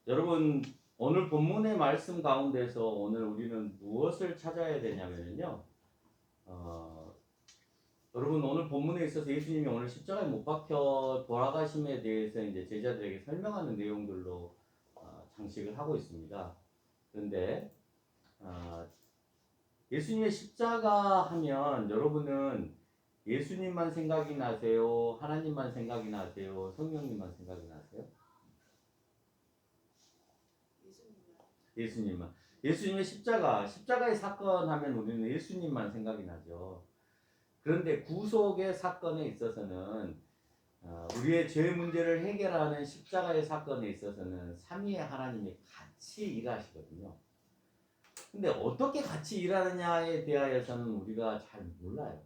여러분 오늘 본문의 말씀 가운데서 오늘 우리는 무엇을 찾아야 되냐면요. 여러분 오늘 본문에 있어서 예수님이 오늘 십자가에 못 박혀 돌아가심에 대해서 이제 제자들에게 설명하는 내용들로 장식을 하고 있습니다. 그런데 예수님의 십자가 하면 여러분은 예수님만 생각이 나세요? 하나님만 생각이 나세요? 성령님만 생각이 나세요? 예수님만. 예수님의 십자가의 사건 하면 우리는 예수님만 생각이 나죠. 그런데 구속의 사건에 있어서는 우리의 죄 문제를 해결하는 십자가의 사건에 있어서는 삼위의 하나님이 같이 일하시거든요. 근데 어떻게 같이 일하느냐에 대하여서는 우리가 잘 몰라요.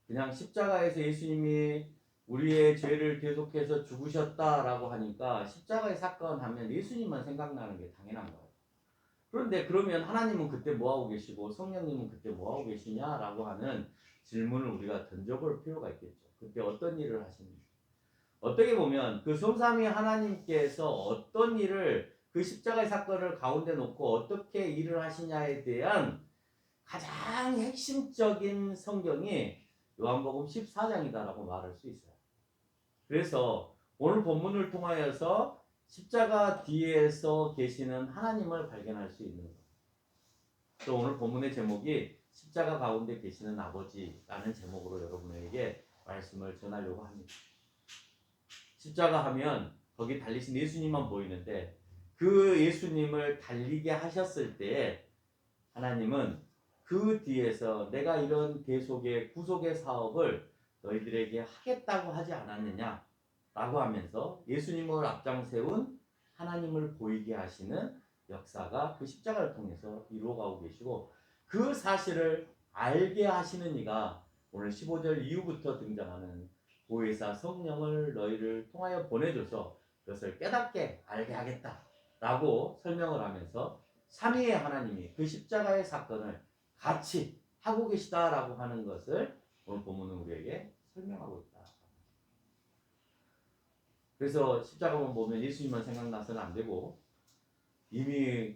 그냥 십자가에서 예수님이 우리의 죄를 계속해서 죽으셨다라고 하니까 십자가의 사건 하면 예수님만 생각나는 게 당연한 거예요. 그런데 그러면 하나님은 그때 뭐하고 계시고 성령님은 그때 뭐하고 계시냐라고 하는 질문을 우리가 던져볼 필요가 있겠죠. 그때 어떤 일을 하시는지. 어떻게 보면 그 성삼위 하나님께서 어떤 일을 그 십자가의 사건을 가운데 놓고 어떻게 일을 하시냐에 대한 가장 핵심적인 성경이 요한복음 14장이다라고 말할 수 있어요. 그래서 오늘 본문을 통하여서 십자가 뒤에서 계시는 하나님을 발견할 수 있는 것. 또 오늘 본문의 제목이 십자가 가운데 계시는 아버지라는 제목으로 여러분에게 말씀을 전하려고 합니다. 십자가 하면 거기 달리신 예수님만 보이는데 그 예수님을 달리게 하셨을 때 하나님은 그 뒤에서 내가 이런 계속의 구속의 사업을 너희들에게 하겠다고 하지 않았느냐 라고 하면서 예수님을 앞장 세운 하나님을 보이게 하시는 역사가 그 십자가를 통해서 이루어가고 계시고 그 사실을 알게 하시는 이가 오늘 15절 이후부터 등장하는 보혜사 성령을 너희를 통하여 보내줘서 그것을 깨닫게 알게 하겠다라고 설명을 하면서 삼위의 하나님이 그 십자가의 사건을 같이 하고 계시다라고 하는 것을 오늘 본문은 우리에게 설명하고 있다. 그래서 십자가만 보면 예수님만 생각나서는 안 되고 이미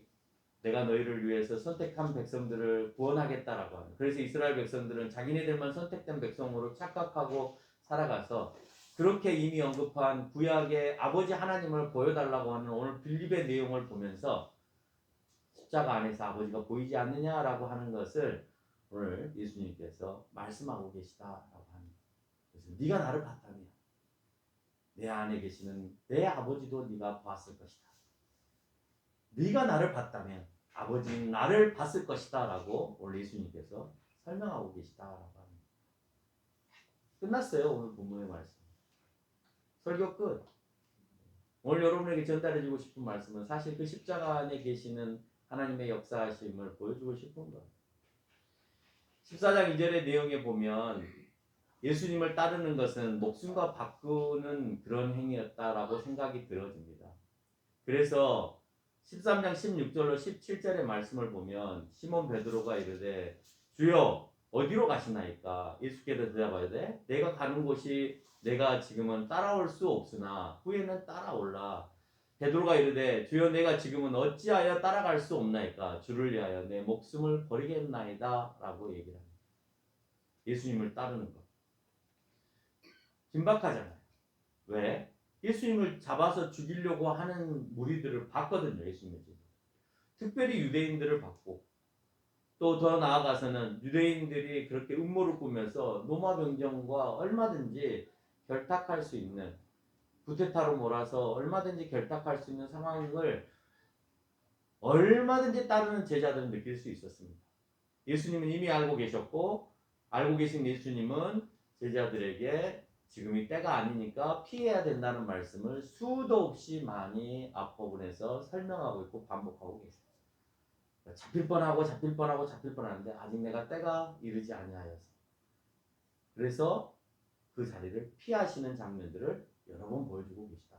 내가 너희를 위해서 선택한 백성들을 구원하겠다라고 하는. 그래서 이스라엘 백성들은 자기네들만 선택된 백성으로 착각하고 살아가서 그렇게 이미 언급한 구약의 아버지 하나님을 보여달라고 하는 오늘 빌립의 내용을 보면서 십자가 안에서 아버지가 보이지 않느냐라고 하는 것을 오늘 예수님께서 말씀하고 계시다라고 하는. 그래서 네가 나를 봤다면 내 안에 계시는 내 아버지도 네가 봤을 것이다. 네가 나를 봤다면 아버지는 나를 봤을 것이다 라고 오늘 예수님께서 설명하고 계시다라고 합니다. 끝났어요. 오늘 본문의 말씀. 설교 끝. 오늘 여러분에게 전달해주고 싶은 말씀은 사실 그 십자가 안에 계시는 하나님의 역사하심을 보여주고 싶은 거예요. 14장 2절의 내용에 보면 예수님을 따르는 것은 목숨과 바꾸는 그런 행위였다라고 생각이 들어집니다. 그래서 13장 16절로 17절의 말씀을 보면 시몬 베드로가 이르되 주여 어디로 가시나이까? 예수께서 대답하여 돼 내가 가는 곳이 내가 지금은 따라올 수 없으나 후에는 따라올라. 베드로가 이르되 주여 내가 지금은 어찌하여 따라갈 수 없나이까? 주를 위하여 내 목숨을 버리겠나이다 라고 얘기를 합니다. 예수님을 따르는 것 긴박하잖아요. 왜? 예수님을 잡아서 죽이려고 하는 무리들을 봤거든요. 예수님을. 특별히 유대인들을 봤고 또 더 나아가서는 유대인들이 그렇게 음모를 꾸면서 로마 병정과 얼마든지 결탁할 수 있는 구테타로 몰아서 얼마든지 결탁할 수 있는 상황을 얼마든지 따르는 제자들은 느낄 수 있었습니다. 예수님은 이미 알고 계셨고 알고 계신 예수님은 제자들에게 지금이 때가 아니니까 피해야 된다는 말씀을 수도 없이 많이 앞부분에서 설명하고 있고 반복하고 계십니다. 잡힐 뻔하는데 아직 내가 때가 이르지 아니하여서 그래서 그 자리를 피하시는 장면들을 여러 번 보여주고 계시다.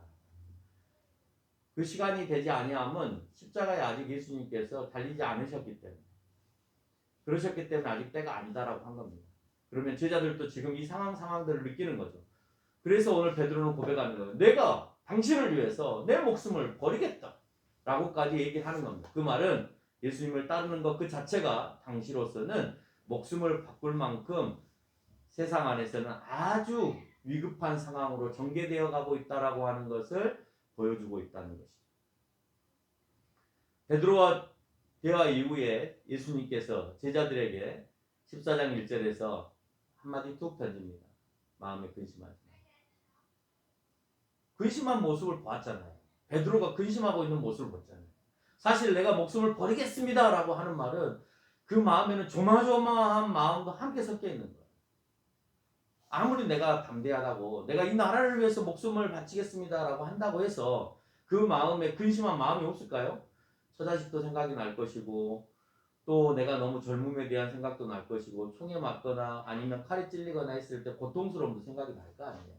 그 시간이 되지 아니함은 십자가에 아직 예수님께서 달리지 않으셨기 때문에 그러셨기 때문에 아직 때가 아니다라고 한 겁니다. 그러면 제자들도 지금 이 상황들을 느끼는 거죠. 그래서 오늘 베드로는 고백하는 거예요. 내가 당신을 위해서 내 목숨을 버리겠다. 라고까지 얘기를 하는 겁니다. 그 말은 예수님을 따르는 것 그 자체가 당시로서는 목숨을 바꿀 만큼 세상 안에서는 아주 위급한 상황으로 전개되어 가고 있다라고 하는 것을 보여주고 있다는 것이죠. 베드로와 대화 이후에 예수님께서 제자들에게 14장 1절에서 한마디 툭 던집니다. 마음에 근심하지 마. 근심한 모습을 보았잖아요. 베드로가 근심하고 있는 모습을 봤잖아요. 사실 내가 목숨을 버리겠습니다 라고 하는 말은 그 마음에는 조마조마한 마음도 함께 섞여 있는 거예요. 아무리 내가 담대하다고 내가 이 나라를 위해서 목숨을 바치겠습니다 라고 한다고 해서 그 마음에 근심한 마음이 없을까요? 처자식도 생각이 날 것이고 또 내가 너무 젊음에 대한 생각도 날 것이고 총에 맞거나 아니면 칼에 찔리거나 했을 때 고통스러움도 생각이 날 거 아니에요.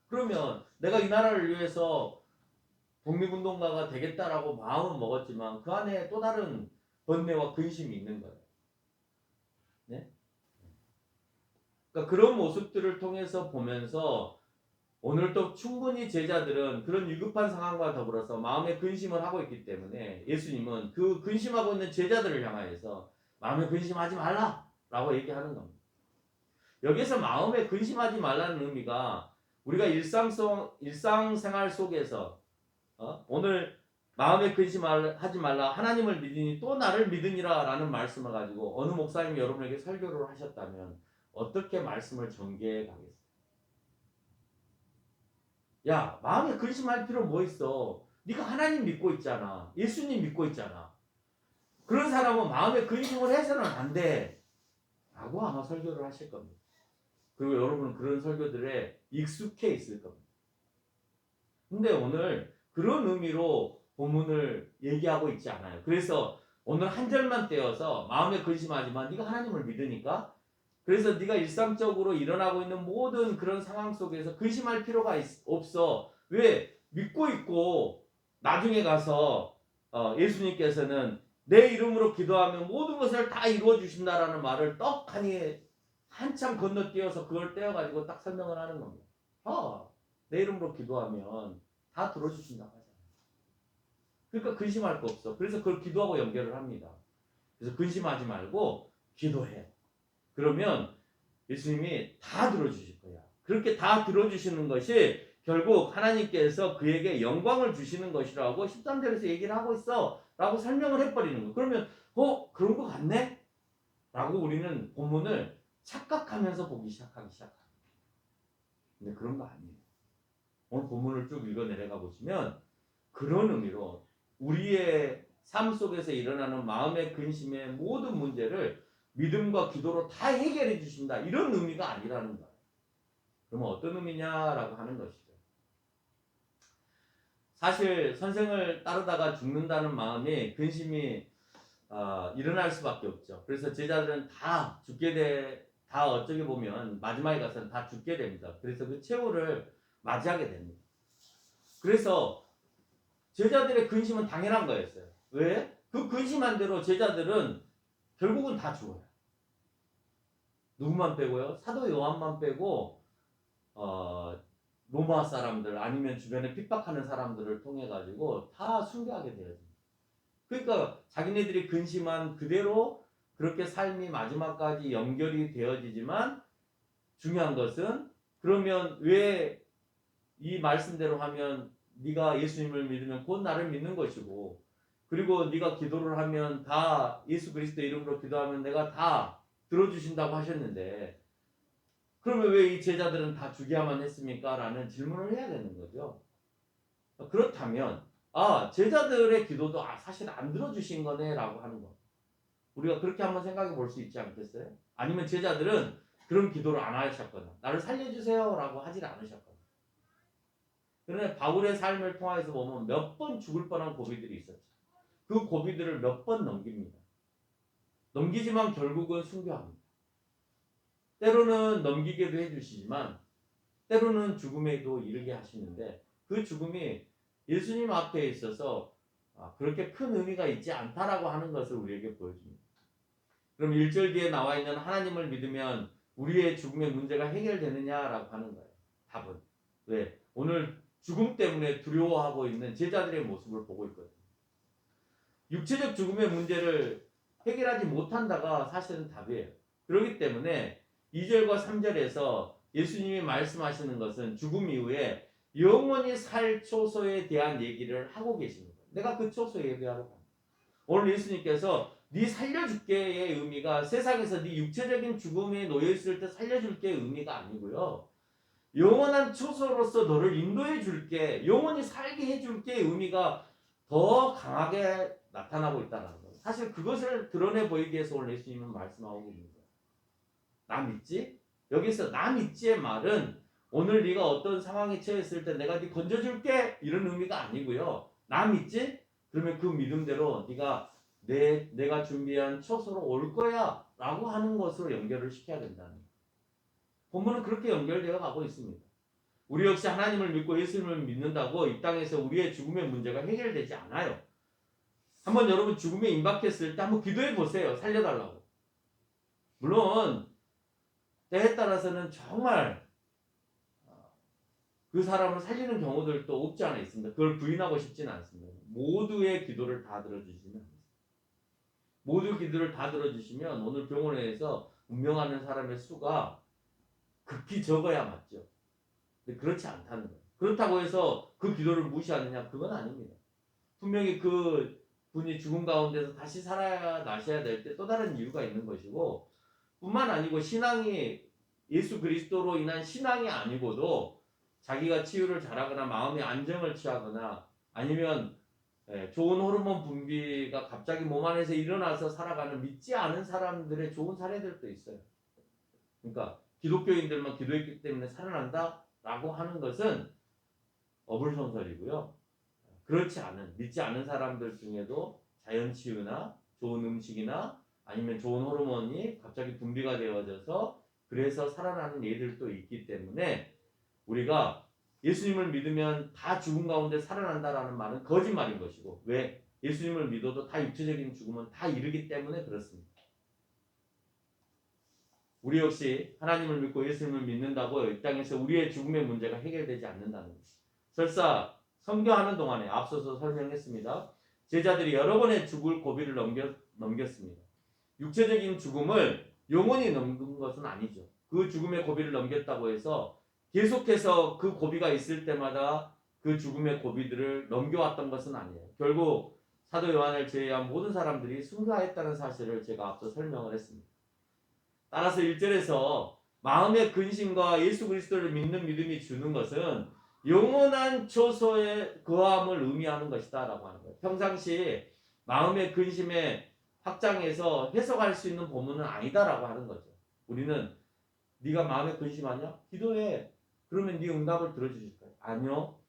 그러면 내가 이 나라를 위해서 독립운동가가 되겠다라고 마음은 먹었지만 그 안에 또 다른 번뇌와 근심이 있는 거예요. 네? 그러니까 그런 모습들을 통해서 보면서 오늘도 충분히 제자들은 그런 위급한 상황과 더불어서 마음의 근심을 하고 있기 때문에 예수님은 그 근심하고 있는 제자들을 향하여서 마음에 근심하지 말라라고 얘기하는 겁니다. 여기서 마음에 근심하지 말라는 의미가 우리가 일상생활 속에서 오늘 마음에 근심하지 말라 하나님을 믿으니 또 나를 믿으니라 라는 말씀을 가지고 어느 목사님이 여러분에게 설교를 하셨다면 어떻게 말씀을 전개해 가겠어요? 야, 마음에 근심할 필요 뭐 있어? 네가 하나님 믿고 있잖아. 예수님 믿고 있잖아. 그런 사람은 마음에 근심을 해서는 안 돼. 라고 아마 설교를 하실 겁니다. 그리고 여러분은 그런 설교들에 익숙해 있을 겁니다. 근데 오늘 그런 의미로 본문을 얘기하고 있지 않아요. 그래서 오늘 한 절만 떼어서 마음에 근심하지만 네가 하나님을 믿으니까 그래서 네가 일상적으로 일어나고 있는 모든 그런 상황 속에서 근심할 필요가 없어. 왜? 믿고 있고 나중에 가서 예수님께서는 내 이름으로 기도하면 모든 것을 다 이루어 주신다라는 말을 떡하니 한참 건너뛰어서 그걸 떼어가지고 딱 설명을 하는 겁니다. 내 이름으로 기도하면 다 들어주신다고 하잖아요. 그러니까 근심할 거 없어. 그래서 그걸 기도하고 연결을 합니다. 그래서 근심하지 말고 기도해. 그러면 예수님이 다 들어주실 거야. 그렇게 다 들어주시는 것이 결국 하나님께서 그에게 영광을 주시는 것이라고 13절에서 얘기를 하고 있어 라고 설명을 해버리는 거예요. 그러면 그런 거 같네? 라고 우리는 본문을 착각하면서 보기 시작하기 시작합니다. 근데 그런 거 아니에요. 오늘 본문을 쭉 읽어 내려가 보시면 그런 의미로 우리의 삶 속에서 일어나는 마음의 근심의 모든 문제를 믿음과 기도로 다 해결해 주신다. 이런 의미가 아니라는 거예요. 그러면 어떤 의미냐라고 하는 것이죠. 사실 선생을 따르다가 죽는다는 마음이 근심이 일어날 수밖에 없죠. 그래서 제자들은 다 다 어쩌게 보면 마지막에 가서는 다 죽게 됩니다. 그래서 그 최후를 맞이하게 됩니다. 그래서 제자들의 근심은 당연한 거였어요. 왜? 그 근심한 대로 제자들은 결국은 다 죽어요. 누구만 빼고요? 사도 요한만 빼고 로마 사람들 아니면 주변에 핍박하는 사람들을 통해 가지고 다 순교하게 되어집니다. 그러니까 자기네들이 근심한 그대로 그렇게 삶이 마지막까지 연결이 되어지지만 중요한 것은 그러면 왜 이 말씀대로 하면 네가 예수님을 믿으면 곧 나를 믿는 것이고 그리고 네가 기도를 하면 다 예수 그리스도 이름으로 기도하면 내가 다 들어주신다고 하셨는데 그러면 왜 이 제자들은 다 죽여야만 했습니까? 라는 질문을 해야 되는 거죠. 그렇다면 제자들의 기도도 사실 안 들어주신 거네 라고 하는 거. 우리가 그렇게 한번 생각해 볼 수 있지 않겠어요? 아니면 제자들은 그런 기도를 안 하셨거나 나를 살려주세요 라고 하질 않으셨거나 그런데 바울의 삶을 통해서 보면 몇 번 죽을 뻔한 고비들이 있었죠. 그 고비들을 몇 번 넘깁니다. 넘기지만 결국은 순교합니다. 때로는 넘기게도 해주시지만 때로는 죽음에도 이르게 하시는데 그 죽음이 예수님 앞에 있어서 그렇게 큰 의미가 있지 않다라고 하는 것을 우리에게 보여줍니다. 그럼 1절 뒤에 나와 있는 하나님을 믿으면 우리의 죽음의 문제가 해결되느냐라고 하는 거예요. 답은. 왜? 오늘 죽음 때문에 두려워하고 있는 제자들의 모습을 보고 있거든요. 육체적 죽음의 문제를 해결하지 못한다가 사실은 답이에요. 그렇기 때문에 2절과 3절에서 예수님이 말씀하시는 것은 죽음 이후에 영원히 살 초소에 대한 얘기를 하고 계십니다. 내가 그 초소에 예배하러 갑니다. 오늘 예수님께서 네 살려줄게의 의미가 세상에서 네 육체적인 죽음에 놓여있을 때 살려줄게의 의미가 아니고요. 영원한 초소로서 너를 인도해 줄게, 영원히 살게 해 줄게의 의미가 더 강하게 나타나고 있다는 거예요. 사실 그것을 드러내 보이기 위해서 오늘 예수님은 말씀하고 있는 거예요. 나 믿지? 여기서 나 믿지의 말은 오늘 네가 어떤 상황에 처했을 때 내가 네 건져줄게 이런 의미가 아니고요. 나 믿지? 그러면 그 믿음대로 네가 내가 준비한 초소로 올 거야 라고 하는 것으로 연결을 시켜야 된다는 거예요. 본문은 그렇게 연결되어 가고 있습니다. 우리 역시 하나님을 믿고 예수님을 믿는다고 이 땅에서 우리의 죽음의 문제가 해결되지 않아요. 한번 여러분 죽음에 임박했을 때 한번 기도해 보세요. 살려달라고. 물론 때에 따라서는 정말 그 사람을 살리는 경우들도 없지 않아 있습니다. 그걸 부인하고 싶지는 않습니다. 모두의 기도를 다 들어주시면 모두 기도를 다 들어주시면 오늘 병원에서 운명하는 사람의 수가 극히 적어야 맞죠. 근데 그렇지 않다는 거예요. 그렇다고 해서 그 기도를 무시하느냐? 그건 아닙니다. 분명히 그 분이 죽음 가운데서 다시 살아나셔야 될 때 또 다른 이유가 있는 것이고 뿐만 아니고 신앙이 예수 그리스도로 인한 신앙이 아니고도 자기가 치유를 잘하거나 마음의 안정을 취하거나 아니면 좋은 호르몬 분비가 갑자기 몸 안에서 일어나서 살아가는 믿지 않은 사람들의 좋은 사례들도 있어요. 그러니까 기독교인들만 기도했기 때문에 살아난다라고 하는 것은 어불성설이고요. 그렇지 않은 믿지 않은 사람들 중에도 자연치유나 좋은 음식이나 아니면 좋은 호르몬이 갑자기 분비가 되어져서 그래서 살아나는 예들도 있기 때문에 우리가 예수님을 믿으면 다 죽음 가운데 살아난다라는 말은 거짓말인 것이고 왜? 예수님을 믿어도 다 육체적인 죽음은 다 이르기 때문에 그렇습니다. 우리 역시 하나님을 믿고 예수님을 믿는다고 이 땅에서 우리의 죽음의 문제가 해결되지 않는다는 것입니다. 설사 선교하는 동안에 앞서서 설명했습니다. 제자들이 여러 번의 죽을 고비를 넘겼습니다. 육체적인 죽음을 영원히 넘긴 것은 아니죠. 그 죽음의 고비를 넘겼다고 해서 계속해서 그 고비가 있을 때마다 그 죽음의 고비들을 넘겨왔던 것은 아니에요. 결국 사도 요한을 제외한 모든 사람들이 순교하였다는 사실을 제가 앞서 설명을 했습니다. 따라서 1절에서 마음의 근심과 예수 그리스도를 믿는 믿음이 주는 것은 영원한 초소의 거함을 의미하는 것이다 라고 하는 거예요. 평상시 마음의 근심에 확장해서 해석할 수 있는 본문은 아니다라고 하는 거죠. 우리는 네가 마음에 근심하냐? 기도해. 그러면 네 응답을 들어주실 거예요. 아니요.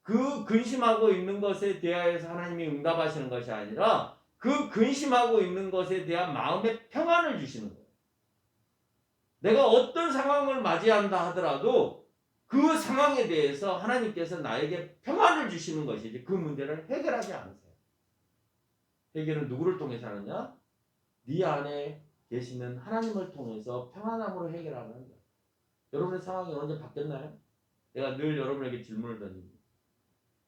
그 근심하고 있는 것에 대하여서 하나님이 응답하시는 것이 아니라 그 근심하고 있는 것에 대한 마음의 평안을 주시는 거예요. 내가 어떤 상황을 맞이한다 하더라도 그 상황에 대해서 하나님께서 나에게 평안을 주시는 것이지 그 문제를 해결하지 않으세요. 해결은 누구를 통해서 하느냐? 네 안에 계시는 하나님을 통해서 평안함으로 해결하는 거예요. 여러분의 상황이 언제 바뀌었나요? 내가 늘 여러분에게 질문을 던집니다.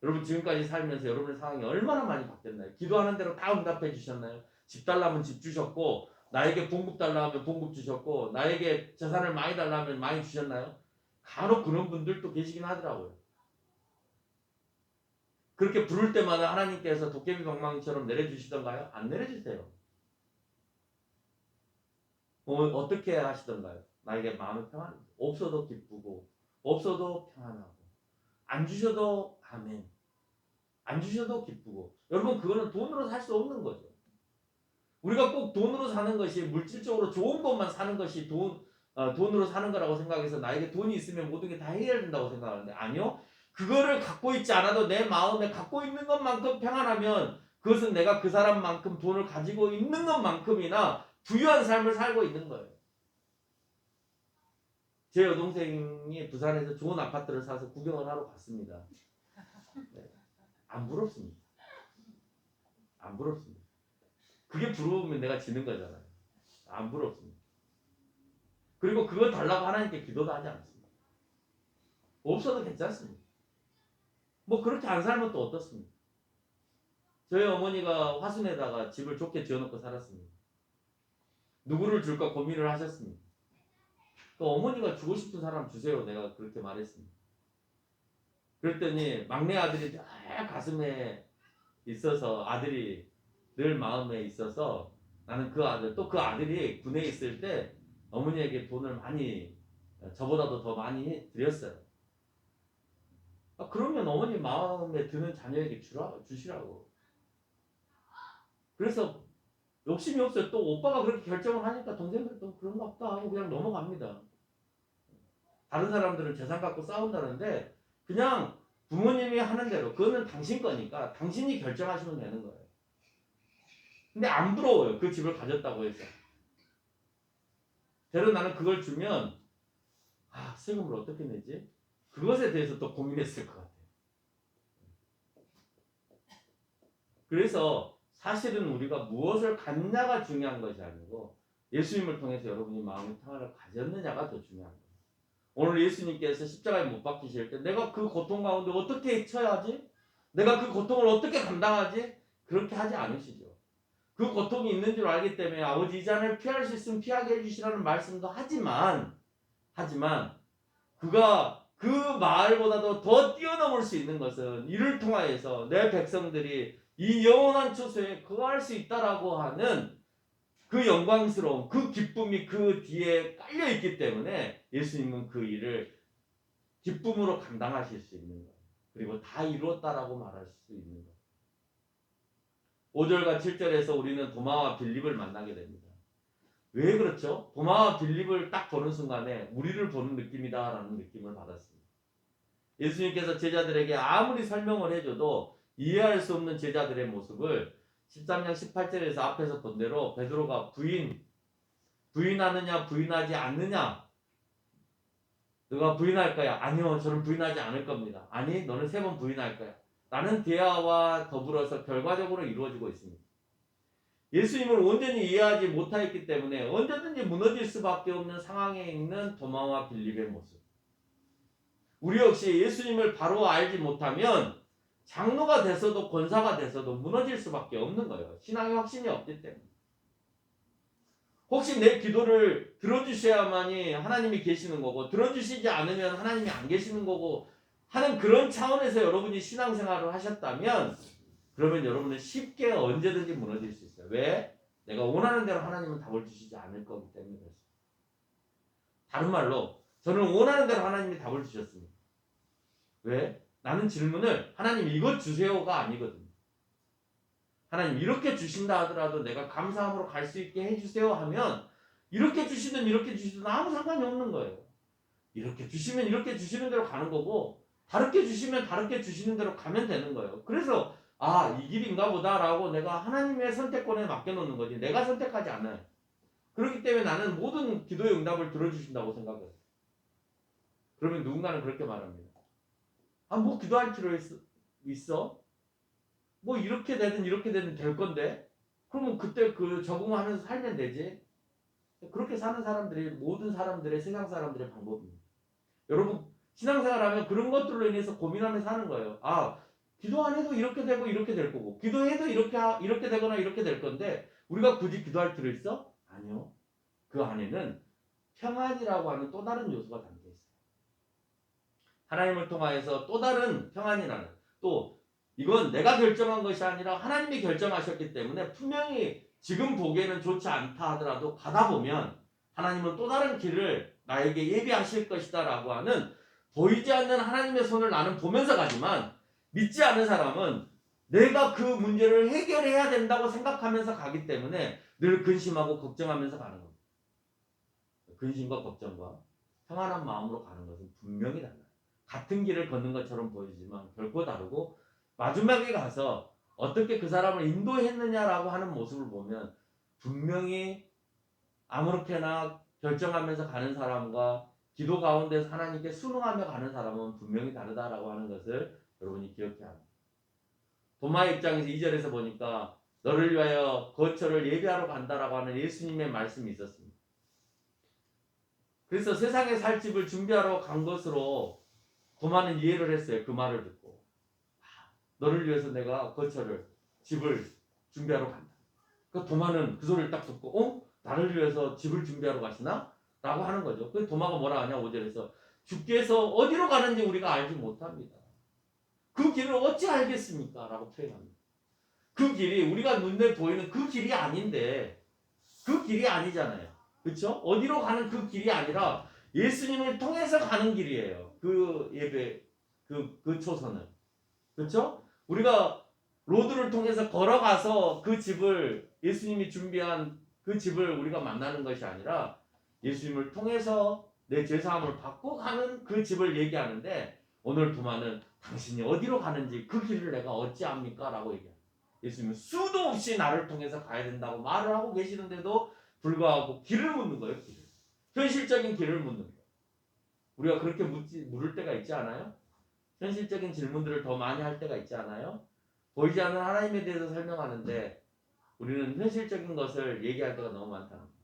여러분 지금까지 살면서 여러분의 상황이 얼마나 많이 바뀌었나요? 기도하는 대로 다 응답해 주셨나요? 집 달라면 집 주셨고 나에게 봉급 달라 하면 봉급 주셨고 나에게 재산을 많이 달라 하면 많이 주셨나요? 간혹 그런 분들도 계시긴 하더라고요. 그렇게 부를 때마다 하나님께서 도깨비 방망이처럼 내려주시던가요? 안 내려주세요. 어떻게 하시던가요? 나에게 마음의 평안 없어도 기쁘고 없어도 평안하고 안 주셔도 아멘 안 주셔도 기쁘고 여러분 그거는 돈으로 살 수 없는 거죠. 우리가 꼭 돈으로 사는 것이 물질적으로 좋은 것만 사는 것이 돈으로 사는 거라고 생각해서 나에게 돈이 있으면 모든 게 다 해결된다고 생각하는데 아니요. 그거를 갖고 있지 않아도 내 마음에 갖고 있는 것만큼 평안하면 그것은 내가 그 사람만큼 돈을 가지고 있는 것만큼이나 부유한 삶을 살고 있는 거예요. 제 여동생이 부산에서 좋은 아파트를 사서 구경을 하러 갔습니다. 네. 안 부럽습니다. 안 부럽습니다. 그게 부러우면 내가 지는 거잖아요. 안 부럽습니다. 그리고 그걸 달라고 하나님께 기도도 하지 않습니다. 없어도 괜찮습니다. 뭐 그렇게 안 살면 또 어떻습니까? 저희 어머니가 화순에다가 집을 좋게 지어놓고 살았습니다. 누구를 줄까 고민을 하셨습니다. 그 어머니가 주고 싶은 사람 주세요. 내가 그렇게 말했습니다. 그랬더니 막내 아들이 늘 가슴에 있어서 아들이 늘 마음에 있어서 나는 그 아들 또 그 아들이 군에 있을 때 어머니에게 돈을 많이 저보다도 더 많이 드렸어요. 그러면 어머니 마음에 드는 자녀에게 주시라고. 그래서 욕심이 없어요. 또 오빠가 그렇게 결정을 하니까 동생들 또 그런 거 없다 하고 그냥 넘어갑니다. 다른 사람들은 재산 갖고 싸운다는데 그냥 부모님이 하는 대로 그거는 당신 거니까 당신이 결정하시면 되는 거예요. 근데 안 부러워요. 그 집을 가졌다고 해서. 대로 나는 그걸 주면 세금을 어떻게 내지? 그것에 대해서 또 고민했을 것 같아요. 그래서 사실은 우리가 무엇을 갖냐가 중요한 것이 아니고 예수님을 통해서 여러분이 마음의 평안을 가졌느냐가 더 중요한 거예요. 오늘 예수님께서 십자가에 못 박히실 때 내가 그 고통 가운데 어떻게 헤쳐야지? 내가 그 고통을 어떻게 감당하지? 그렇게 하지 않으시죠. 그 고통이 있는 줄 알기 때문에 아버지 이 잔을 피할 수 있으면 피하게 해주시라는 말씀도 하지만 그가 그 말보다도 더 뛰어넘을 수 있는 것은 이를 통하여서 내 백성들이 이 영원한 처소에 거할 수 있다라고 하는 그 영광스러움, 그 기쁨이 그 뒤에 깔려 있기 때문에 예수님은 그 일을 기쁨으로 감당하실 수 있는 거예요. 그리고 다 이루었다라고 말할 수 있는 거예요. 5절과 7절에서 우리는 도마와 빌립을 만나게 됩니다. 왜 그렇죠? 도마와 빌립을 딱 보는 순간에 우리를 보는 느낌이다라는 느낌을 받았습니다. 예수님께서 제자들에게 아무리 설명을 해줘도 이해할 수 없는 제자들의 모습을 13장 18절에서 앞에서 본 대로 베드로가 부인하느냐 부인하지 않느냐, 너가 부인할 거야? 아니요, 저는 부인하지 않을 겁니다. 아니, 너는 3번 부인할 거야. 라는 대화와 더불어서 결과적으로 이루어지고 있습니다. 예수님을 온전히 이해하지 못하였기 때문에 언제든지 무너질 수밖에 없는 상황에 있는 도마와 빌립의 모습. 우리 역시 예수님을 바로 알지 못하면 장로가 돼서도 권사가 돼서도 무너질 수밖에 없는 거예요. 신앙의 확신이 없기 때문에. 혹시 내 기도를 들어주셔야만이 하나님이 계시는 거고 들어주시지 않으면 하나님이 안 계시는 거고 하는 그런 차원에서 여러분이 신앙생활을 하셨다면 그러면 여러분은 쉽게 언제든지 무너질 수 있어요. 왜? 내가 원하는 대로 하나님은 답을 주시지 않을 거기 때문에 그렇습니다. 다른 말로 저는 원하는 대로 하나님이 답을 주셨습니다. 왜? 나는 질문을 하나님 이것 주세요가 아니거든요. 하나님 이렇게 주신다 하더라도 내가 감사함으로 갈 수 있게 해주세요 하면 이렇게 주시든 이렇게 주시든 아무 상관이 없는 거예요. 이렇게 주시면 이렇게 주시는 대로 가는 거고 다르게 주시면 다르게 주시는 대로 가면 되는 거예요. 그래서 이 길인가 보다라고 내가 하나님의 선택권에 맡겨놓는 거지 내가 선택하지 않아요. 그렇기 때문에 나는 모든 기도의 응답을 들어주신다고 생각해요. 그러면 누군가는 그렇게 말합니다. 뭐 기도할 필요 있어? 뭐 이렇게 되든 이렇게 되든 될 건데 그러면 그때 그 적응하면서 살면 되지. 그렇게 사는 사람들이 모든 사람들의 세상 사람들의 방법입니다. 여러분 신앙생활하면 그런 것들로 인해서 고민하면서 하는 거예요. 기도 안 해도 이렇게 되고 이렇게 될 거고 기도해도 이렇게 되거나 이렇게 될 건데 우리가 굳이 기도할 필요 있어? 아니요. 그 안에는 평안이라고 하는 또 다른 요소가 담겨 있어요. 하나님을 통하여서 또 다른 평안이라는 또 이건 내가 결정한 것이 아니라 하나님이 결정하셨기 때문에 분명히 지금 보기에는 좋지 않다 하더라도 가다 보면 하나님은 또 다른 길을 나에게 예비하실 것이다 라고 하는 보이지 않는 하나님의 손을 나는 보면서 가지만 믿지 않는 사람은 내가 그 문제를 해결해야 된다고 생각하면서 가기 때문에 늘 근심하고 걱정하면서 가는 겁니다. 근심과 걱정과 평안한 마음으로 가는 것은 분명히 달라요. 같은 길을 걷는 것처럼 보이지만 결코 다르고 마지막에 가서 어떻게 그 사람을 인도했느냐라고 하는 모습을 보면 분명히 아무렇게나 결정하면서 가는 사람과 기도 가운데서 하나님께 순응하며 가는 사람은 분명히 다르다라고 하는 것을 여러분이 기억해야 합니다. 도마의 입장에서 2절에서 보니까 너를 위하여 거처를 예비하러 간다라고 하는 예수님의 말씀이 있었습니다. 그래서 세상에 살 집을 준비하러 간 것으로 도마는 이해를 했어요. 그 말을 듣고 너를 위해서 내가 거처를 집을 준비하러 간다. 그 도마는 그 소리를 딱 듣고 나를 위해서 집을 준비하러 가시나? 라고 하는 거죠. 그 도마가 뭐라 하냐 5절에서 주께서 어디로 가는지 우리가 알지 못합니다. 그 길을 어찌 알겠습니까? 라고 표현합니다. 그 길이 우리가 눈에 보이는 그 길이 아닌데 그 길이 아니잖아요. 그렇죠? 어디로 가는 그 길이 아니라 예수님을 통해서 가는 길이에요. 그 예배 그 초선은. 그렇죠? 우리가 로드를 통해서 걸어가서 그 집을 예수님이 준비한 그 집을 우리가 만나는 것이 아니라 예수님을 통해서 내 죄사함을 받고 가는 그 집을 얘기하는데 오늘 도마는 당신이 어디로 가는지 그 길을 내가 어찌 압니까? 라고 얘기합니다. 예수님은 수도 없이 나를 통해서 가야 된다고 말을 하고 계시는데도 불구하고 길을 묻는 거예요. 길을. 현실적인 길을 묻는 거예요. 우리가 그렇게 물을 때가 있지 않아요? 현실적인 질문들을 더 많이 할 때가 있지 않아요? 보이지 않는 하나님에 대해서 설명하는데 우리는 현실적인 것을 얘기할 때가 너무 많다는 거예요.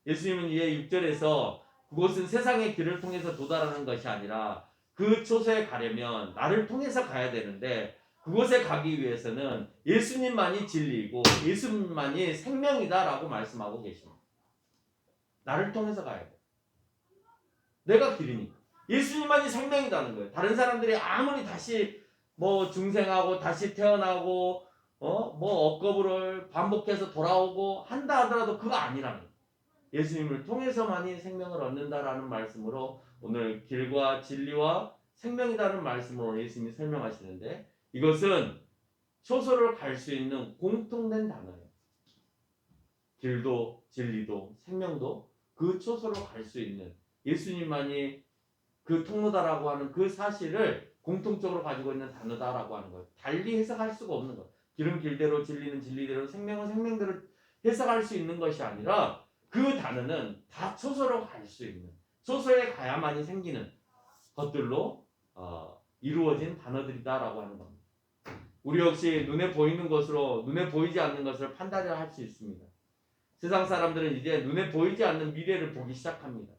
예수님은 이에 6절에서 그곳은 세상의 길을 통해서 도달하는 것이 아니라 그 초소에 가려면 나를 통해서 가야 되는데 그곳에 가기 위해서는 예수님만이 진리이고 예수님만이 생명이다라고 말씀하고 계십니다. 나를 통해서 가야 돼. 내가 길이니까. 예수님만이 생명이라는 거예요. 다른 사람들이 아무리 다시 중생하고 다시 태어나고 억거부를 반복해서 돌아오고 한다 하더라도 그거 아니라는 거예요. 예수님을 통해서만이 생명을 얻는다라는 말씀으로 오늘 길과 진리와 생명이라는 말씀으로 예수님이 설명하시는데 이것은 초소를 갈 수 있는 공통된 단어예요. 길도 진리도 생명도 그 초소로 갈 수 있는 예수님만이 그 통로다라고 하는 그 사실을 공통적으로 가지고 있는 단어다라고 하는 거예요. 달리 해석할 수가 없는 거예요. 길은 길대로 진리는 진리대로 생명은 생명대로 해석할 수 있는 것이 아니라 그 단어는 다 초소로 갈 수 있는 초소에 가야만이 생기는 것들로 이루어진 단어들이다라고 하는 겁니다. 우리 역시 눈에 보이는 것으로 눈에 보이지 않는 것을 판단을 할 수 있습니다. 세상 사람들은 이제 눈에 보이지 않는 미래를 보기 시작합니다.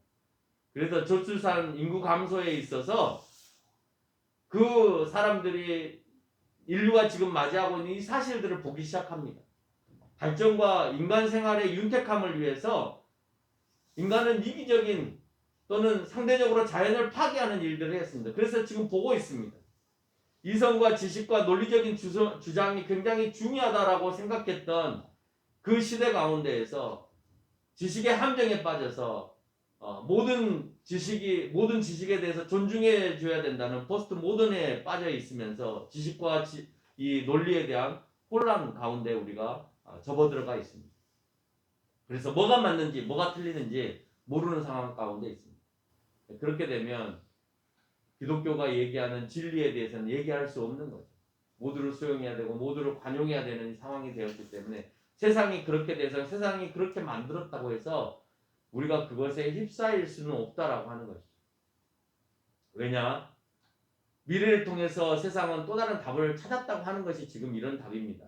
그래서 저출산 인구 감소에 있어서 그 사람들이 인류가 지금 맞이하고 있는 이 사실들을 보기 시작합니다. 발전과 인간 생활의 윤택함을 위해서 인간은 이기적인 또는 상대적으로 자연을 파괴하는 일들을 했습니다. 그래서 지금 보고 있습니다. 이성과 지식과 논리적인 주장이 굉장히 중요하다라고 생각했던 그 시대 가운데에서 지식의 함정에 빠져서 모든 지식에 대해서 존중해 줘야 된다는 포스트 모던에 빠져 있으면서 지식과 이 논리에 대한 혼란 가운데 우리가 접어들어가 있습니다. 그래서 뭐가 맞는지 뭐가 틀리는지 모르는 상황 가운데 있습니다. 그렇게 되면 기독교가 얘기하는 진리에 대해서는 얘기할 수 없는 거죠. 모두를 수용해야 되고 모두를 관용해야 되는 상황이 되었기 때문에 세상이 그렇게 돼서 세상이 그렇게 만들었다고 해서 우리가 그것에 휩싸일 수는 없다라고 하는 것이죠. 왜냐? 미래를 통해서 세상은 또 다른 답을 찾았다고 하는 것이 지금 이런 답입니다.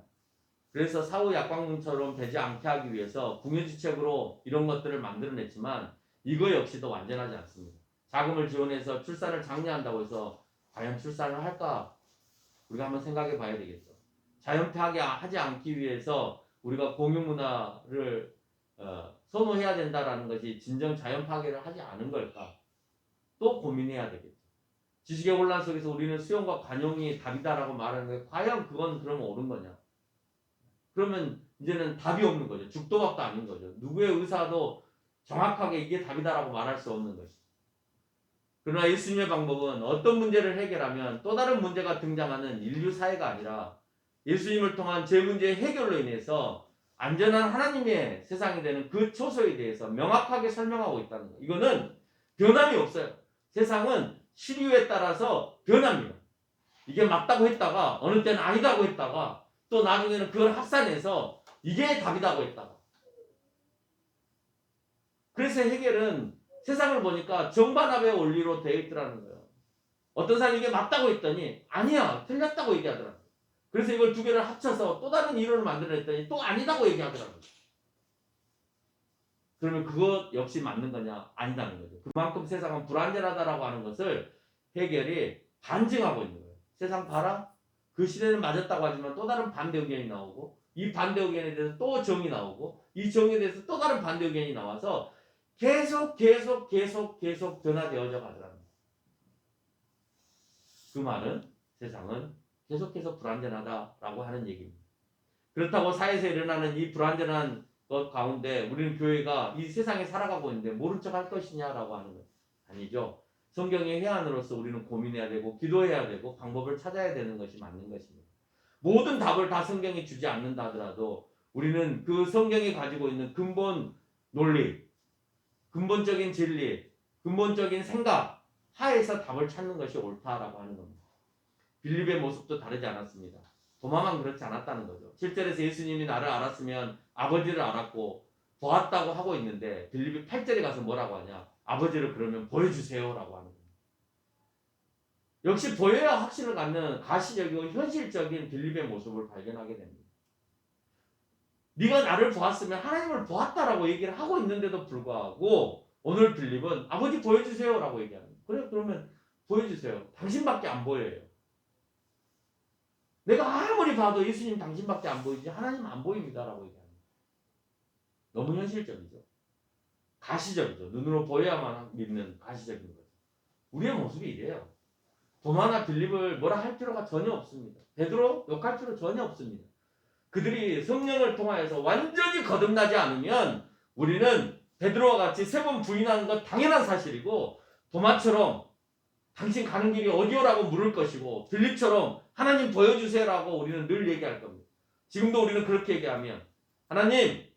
그래서 사후 약광문처럼 되지 않게 하기 위해서 궁여지책으로 이런 것들을 만들어냈지만 이거 역시도 완전하지 않습니다. 자금을 지원해서 출산을 장려한다고 해서 과연 출산을 할까? 우리가 한번 생각해 봐야 되겠죠. 자연파괴 하지 않기 위해서 우리가 공유문화를 선호해야 된다라는 것이 진정 자연파괴를 하지 않은 걸까? 또 고민해야 되겠죠. 지식의 혼란 속에서 우리는 수용과 관용이 답이다라고 말하는 게 과연 그건 그러면 옳은 거냐? 그러면 이제는 답이 없는 거죠. 죽도밥도 아닌 거죠. 누구의 의사도 정확하게 이게 답이다라고 말할 수 없는 것이죠. 그러나 예수님의 방법은 어떤 문제를 해결하면 또 다른 문제가 등장하는 인류 사회가 아니라 예수님을 통한 제 문제의 해결로 인해서 안전한 하나님의 세상이 되는 그 초소에 대해서 명확하게 설명하고 있다는 거예요. 이거는 변함이 없어요. 세상은 시류에 따라서 변합니다. 이게 맞다고 했다가 어느 때는 아니다고 했다가 또 나중에는 그걸 합산해서 이게 답이다고 했다가 그래서 해결은 세상을 보니까 정반합의 원리로 되어 있더라는 거예요. 어떤 사람이 이게 맞다고 했더니 아니야 틀렸다고 얘기하더라고요. 그래서 이걸 두 개를 합쳐서 또 다른 이론을 만들어냈더니 또 아니다고 얘기하더라고요. 그러면 그것 역시 맞는 거냐? 아니다는 거죠. 그만큼 세상은 불안전하다라고 하는 것을 해결이 반증하고 있는 거예요. 세상 봐라. 그 시대는 맞았다고 하지만 또 다른 반대 의견이 나오고 이 반대 의견에 대해서 또 정이 나오고 이 정에 대해서 또 다른 반대 의견이 나와서 계속 변화되어져 가더랍니다. 그 말은 세상은 계속해서 불완전하다라고 하는 얘기입니다. 그렇다고 사회에서 일어나는 이 불완전한 것 가운데 우리는 교회가 이 세상에 살아가고 있는데 모른 척 할 것이냐라고 하는 것 아니죠. 성경의 해안으로서 우리는 고민해야 되고 기도해야 되고 방법을 찾아야 되는 것이 맞는 것입니다. 모든 답을 다 성경이 주지 않는다 하더라도 우리는 그 성경이 가지고 있는 근본 논리, 근본적인 진리, 근본적인 생각 하에서 답을 찾는 것이 옳다라고 하는 겁니다. 빌립의 모습도 다르지 않았습니다. 도마만 그렇지 않았다는 거죠. 7절에서 예수님이 나를 알았으면 아버지를 알았고 보았다고 하고 있는데 빌립이 8절에 가서 뭐라고 하냐? 아버지를 그러면 보여주세요라고 하는 겁니다. 역시 보여야 확신을 갖는 가시적이고 현실적인 빌립의 모습을 발견하게 됩니다. 네가 나를 보았으면 하나님을 보았다라고 얘기를 하고 있는데도 불구하고 오늘 빌립은 아버지 보여주세요라고 얘기합니다. 그래 그러면 보여주세요. 당신밖에 안 보여요. 내가 아무리 봐도 예수님 당신밖에 안 보이지 하나님 안 보입니다라고 얘기합니다. 너무 현실적이죠. 가시적이죠. 눈으로 보여야만 믿는 가시적인 거죠. 우리의 모습이 이래요. 도마나 빌립을 뭐라 할 필요가 전혀 없습니다. 베드로 욕할 필요 전혀 없습니다. 그들이 성령을 통하여서 완전히 거듭나지 않으면 우리는 베드로와 같이 3번 부인하는 건 당연한 사실이고 도마처럼 당신 가는 길이 어디오라고 물을 것이고 빌립처럼 하나님 보여주세요라고 우리는 늘 얘기할 겁니다. 지금도 우리는 그렇게 얘기하면 하나님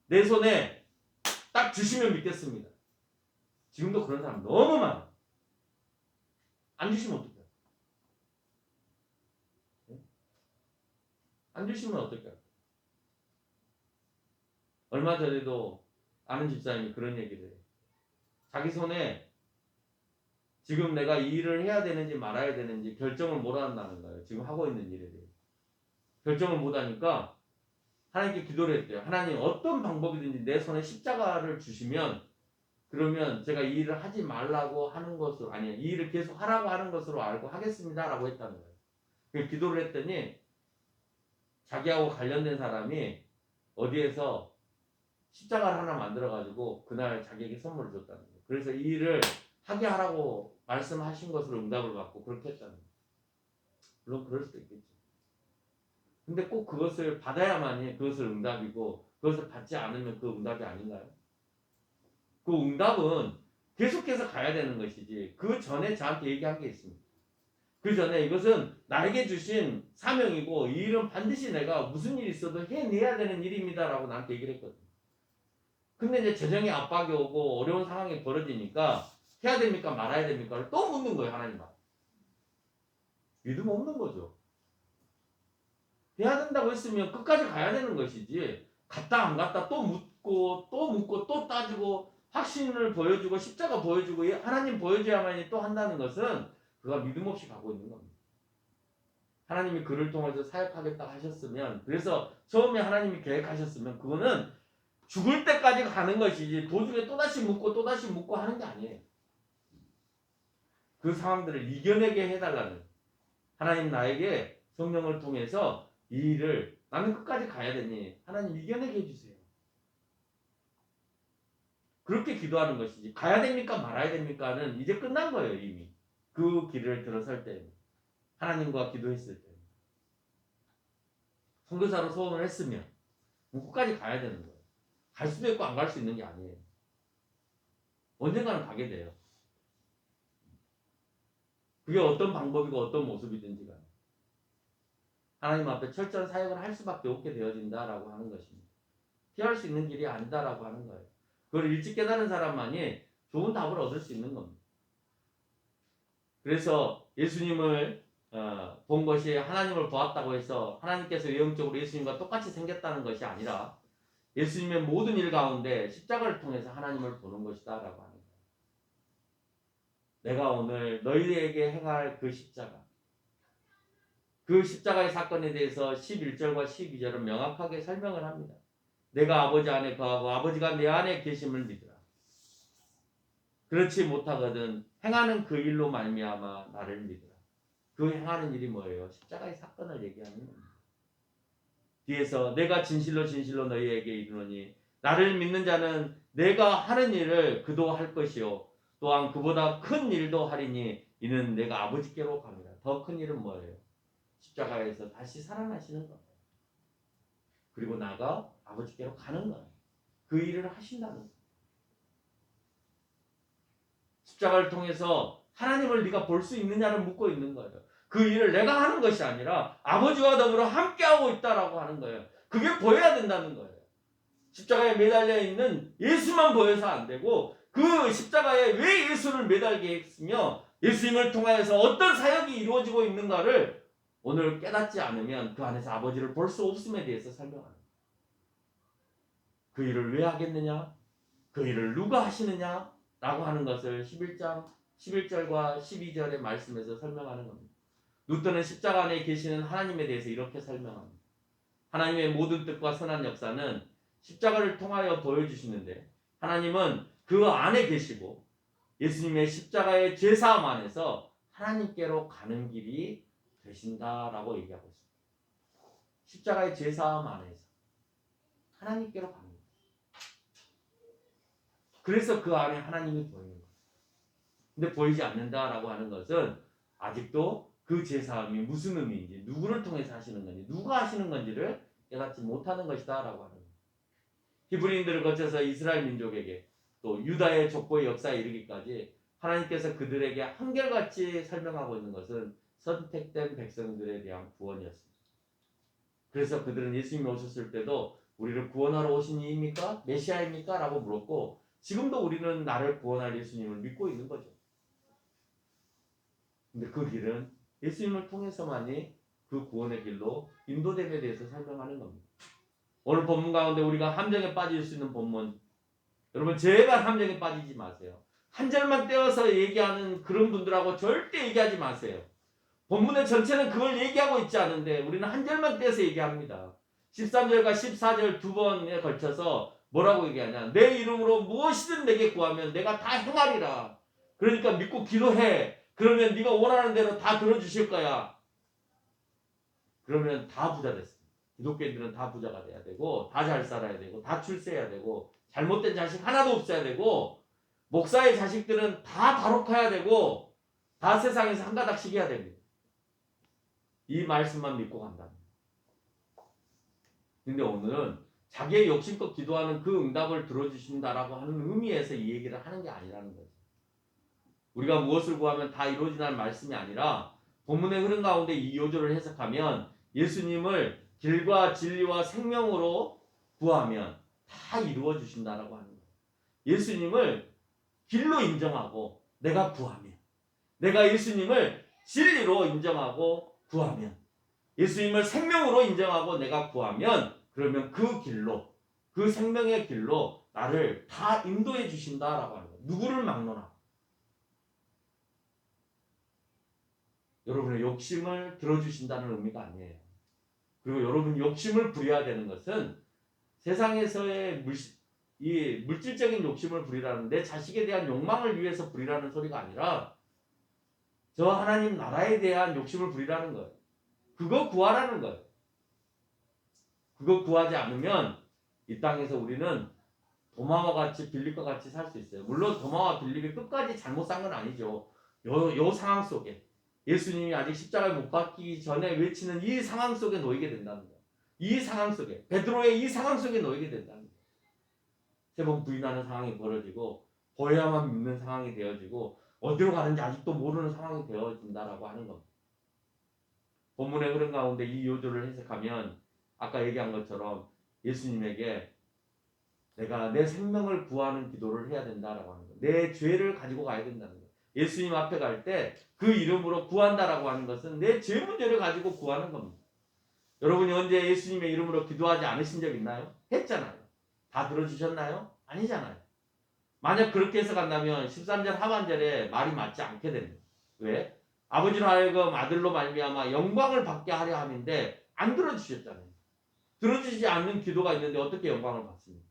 내 손에 딱 주시면 믿겠습니다. 지금도 그런 사람 너무 많아. 안 주시면 어떡해요? 안 주시면 어떡해요? 얼마 전에도 아는 집사님이 그런 얘기를 해요. 자기 손에 지금 내가 이 일을 해야 되는지 말아야 되는지 결정을 못 한다는 거예요. 지금 하고 있는 일에 대해. 결정을 못 하니까 하나님께 기도를 했대요. 하나님 어떤 방법이든지 내 손에 십자가를 주시면 그러면 제가 이 일을 하지 말라고 하는 것으로 아니 이 일을 계속 하라고 하는 것으로 알고 하겠습니다라고 했다는 거예요. 그 기도를 했더니 자기하고 관련된 사람이 어디에서 십자가를 하나 만들어가지고 그날 자기에게 선물을 줬다는 거예요. 그래서 이 일을 하게 하라고 말씀하신 것으로 응답을 받고 그렇게 했다는 거예요. 물론 그럴 수도 있겠죠. 근데 꼭 그것을 받아야만이 그것을 응답이고 그것을 받지 않으면 그 응답이 아닌가요? 그 응답은 계속해서 가야 되는 것이지 그 전에 저한테 얘기한 게 있습니다. 그 전에 이것은 나에게 주신 사명이고 이 일은 반드시 내가 무슨 일이 있어도 해내야 되는 일입니다라고 나한테 얘기를 했거든요. 근데 이제 재정의 압박이 오고 어려운 상황이 벌어지니까 해야 됩니까 말아야 됩니까 또 묻는 거예요. 하나님 앞에. 믿음 없는 거죠. 해야 된다고 했으면 끝까지 가야 되는 것이지 갔다 안 갔다 또 묻고 또 따지고 확신을 보여주고 십자가 보여주고 하나님 보여줘야만이 또 한다는 것은 그가 믿음 없이 가고 있는 겁니다. 하나님이 그를 통해서 사역하겠다 하셨으면 그래서 처음에 하나님이 계획하셨으면 그거는 죽을 때까지 가는 것이지 도중에 또다시 묻고 하는 게 아니에요. 그 상황들을 이겨내게 해달라는 하나님 나에게 성령을 통해서 이 일을 나는 끝까지 가야 되니 하나님 이겨내게 해주세요. 그렇게 기도하는 것이지 가야 됩니까 말아야 됩니까는 이제 끝난 거예요. 이미 그 길을 들어설 때 하나님과 기도했을 때 선교사로 소원을 했으면 끝까지 가야 되는 거예요. 갈 수도 있고 안 갈 수 있는 게 아니에요. 언젠가는 가게 돼요. 그게 어떤 방법이고 어떤 모습이든지 간에 하나님 앞에 철저한 사역을 할 수밖에 없게 되어진다라고 하는 것입니다. 피할 수 있는 길이 아니다라고 하는 거예요. 그걸 일찍 깨달은 사람만이 좋은 답을 얻을 수 있는 겁니다. 그래서 예수님을 본 것이 하나님을 보았다고 해서 하나님께서 외형적으로 예수님과 똑같이 생겼다는 것이 아니라 예수님의 모든 일 가운데 십자가를 통해서 하나님을 보는 것이다 라고 하는 거예요. 내가 오늘 너희에게 행할 그 십자가 그 십자가의 사건에 대해서 11절과 12절은 명확하게 설명을 합니다. 내가 아버지 안에 거하고 아버지가 내 안에 계심을 믿으라. 그렇지 못하거든 행하는 그 일로 말미암아 나를 믿으라. 그 행하는 일이 뭐예요? 십자가의 사건을 얘기하는 겁니다. 뒤에서 내가 진실로 진실로 너희에게 이르노니 나를 믿는 자는 내가 하는 일을 그도 할 것이요 또한 그보다 큰 일도 하리니 이는 내가 아버지께로 갑니다. 더 큰 일은 뭐예요? 십자가에서 다시 살아나시는 거예요. 그리고 나가 아버지께로 가는 거예요. 그 일을 하신다는 거예요. 십자가를 통해서 하나님을 네가 볼 수 있느냐를 묻고 있는 거예요. 그 일을 내가 하는 것이 아니라 아버지와 더불어 함께하고 있다라고 하는 거예요. 그게 보여야 된다는 거예요. 십자가에 매달려 있는 예수만 보여서 안 되고 그 십자가에 왜 예수를 매달게 했으며 예수님을 통하여서 어떤 사역이 이루어지고 있는가를 오늘 깨닫지 않으면 그 안에서 아버지를 볼 수 없음에 대해서 설명하는 거예요. 그 일을 왜 하겠느냐? 그 일을 누가 하시느냐? 라고 하는 것을 11장 11절과 12절의 말씀에서 설명하는 겁니다. 루터는 십자가 안에 계시는 하나님에 대해서 이렇게 설명합니다. 하나님의 모든 뜻과 선한 역사는 십자가를 통하여 보여주시는데 하나님은 그 안에 계시고 예수님의 십자가의 죄사함 안에서 하나님께로 가는 길이 되신다라고 얘기하고 있습니다. 십자가의 죄사함 안에서 하나님께로 가는 거예요. 그래서 그 안에 하나님이 보이는 거예요. 근데 보이지 않는다라고 하는 것은 아직도 그 죄사함이 무슨 의미인지 누구를 통해서 하시는 건지 누가 하시는 건지를 깨닫지 못하는 것이다 라고 하는 거예요. 히브리인들을 거쳐서 이스라엘 민족에게 또 유다의 족보의 역사에 이르기까지 하나님께서 그들에게 한결같이 설명하고 있는 것은 선택된 백성들에 대한 구원이었습니다. 그래서 그들은 예수님이 오셨을 때도 우리를 구원하러 오신 이입니까? 메시아입니까? 라고 물었고 지금도 우리는 나를 구원할 예수님을 믿고 있는 거죠. 근데 그 길은 예수님을 통해서만이 그 구원의 길로 인도됨에 대해서 설명하는 겁니다. 오늘 본문 가운데 우리가 함정에 빠질 수 있는 본문, 여러분 제발 함정에 빠지지 마세요. 한 절만 떼어서 얘기하는 그런 분들하고 절대 얘기하지 마세요. 본문의 전체는 그걸 얘기하고 있지 않은데 우리는 한 절만 떼서 얘기합니다. 13절과 14절 두 번에 걸쳐서 뭐라고 얘기하냐? 내 이름으로 무엇이든 내게 구하면 내가 다 행하리라. 그러니까 믿고 기도해. 그러면 네가 원하는 대로 다 들어주실 거야. 그러면 다 부자 됐어. 기독교인들은 다 부자가 돼야 되고 다 잘 살아야 되고 다 출세해야 되고 잘못된 자식 하나도 없어야 되고 목사의 자식들은 다 바로카야 되고 다 세상에서 한 가닥씩 해야 됩니다. 이 말씀만 믿고 간다. 근데 오늘은 자기의 욕심껏 기도하는 그 응답을 들어주신다라고 하는 의미에서 이 얘기를 하는 게 아니라는 거죠. 우리가 무엇을 구하면 다 이루어지는 말씀이 아니라 본문의 흐름 가운데 이 요조를 해석하면 예수님을 길과 진리와 생명으로 구하면 다 이루어 주신다라고 하는 거예요. 예수님을 길로 인정하고 내가 구하면, 내가 예수님을 진리로 인정하고 구하면, 예수님을 생명으로 인정하고 내가 구하면, 그러면 그 길로, 그 생명의 길로 나를 다 인도해 주신다라고 하는 거예요. 누구를 막론하고. 여러분의 욕심을 들어주신다는 의미가 아니에요. 그리고 여러분 욕심을 부려야 되는 것은 세상에서의 이 물질적인 욕심을 부리라는 내 자식에 대한 욕망을 위해서 부리라는 소리가 아니라 저 하나님 나라에 대한 욕심을 부리라는 거예요. 그거 구하라는 거예요. 그거 구하지 않으면 이 땅에서 우리는 도마와 같이 빌립과 같이 살 수 있어요. 물론 도마와 빌립이 끝까지 잘못 산 건 아니죠. 요 상황 속에 예수님이 아직 십자가에 못 박히기 전에 외치는 이 상황 속에 놓이게 된다는 거예요. 이 상황 속에 베드로의 이 상황 속에 놓이게 된다는 거예요. 세 번 부인하는 상황이 벌어지고 보여야만 믿는 상황이 되어지고 어디로 가는지 아직도 모르는 상황이 되어진다라고 하는 겁니다. 본문의 흐름 가운데 이 요조를 해석하면 아까 얘기한 것처럼 예수님에게 내가 내 생명을 구하는 기도를 해야 된다라고 하는 거예요. 내 죄를 가지고 가야 된다는 거예요. 예수님 앞에 갈 때 그 이름으로 구한다라고 하는 것은 내 죄 문제를 가지고 구하는 겁니다. 여러분이 언제 예수님의 이름으로 기도하지 않으신 적 있나요? 했잖아요. 다 들어주셨나요? 아니잖아요. 만약 그렇게 해석한다면 13절 하반절에 말이 맞지 않게 됩니다. 왜? 아버지로 하여금 아들로 말미암아 영광을 받게 하려 함인데 안 들어주셨잖아요. 들어주시지 않는 기도가 있는데 어떻게 영광을 받습니까?